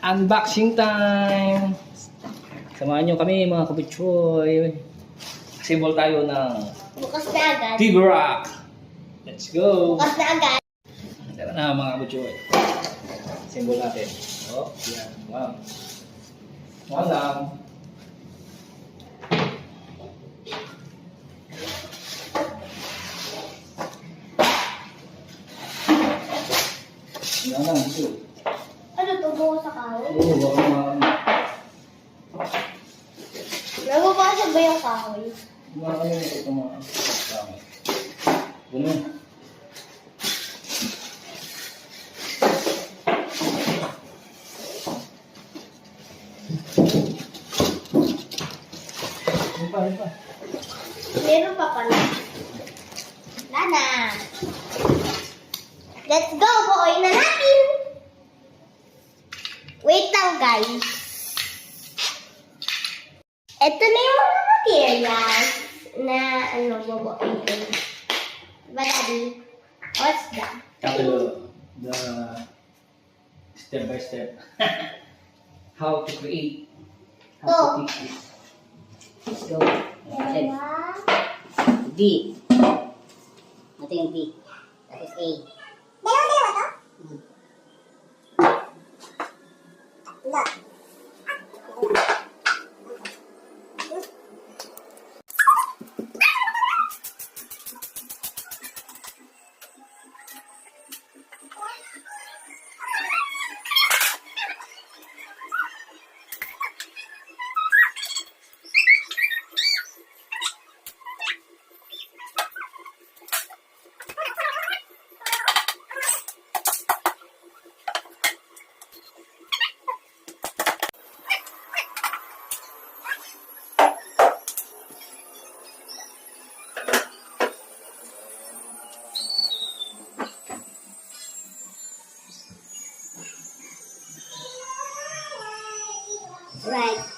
Unboxing time! Samahan nyo kami mga kabutsoy. Assemble tayo ng Bukas na agad. Tigrak! Let's go! Bukas na agad. Tara na mga kabutsoy. Assemble natin. Oh, yan. Wow. One lang. Yan lang, ito. Ano to? Bukas sa kahoy? Oo, baka mga... Nababasa ba yung kahoy? Mga ano ito itong mga... Tama. Ganun. Ano pa? Meron pa pala. Lana. Let's go, buoy na natin. Wait lang, guys. Ito na yung mga materials na bubuoy. Diba, Daddy? What's that? Ito, the step by step. How to create. How to teach this. Let's go. Dalawa. B. Ito yung B. Tapos A. Dalawa to? Wala. Right.